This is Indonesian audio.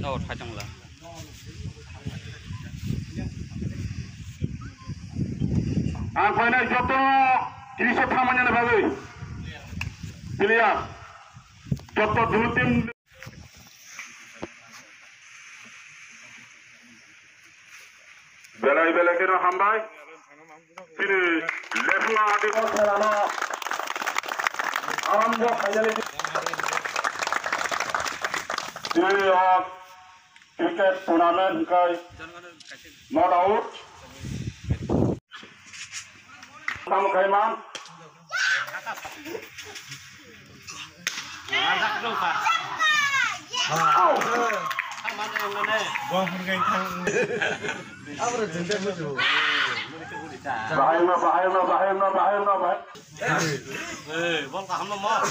Oh, kacang lah. Final joto kiriso thamanya na bhai. Clear. Joto dulu tim belai kena hambai. Sini leftna adi ko khelana. Arambo finally. Sini cricket tournament kai not out. Kamu kaiman. Anak dulu pak. Mana yang mana? Buang pergi tang. Apa tu jendela muncul? Bahaya. Bol kaham mau.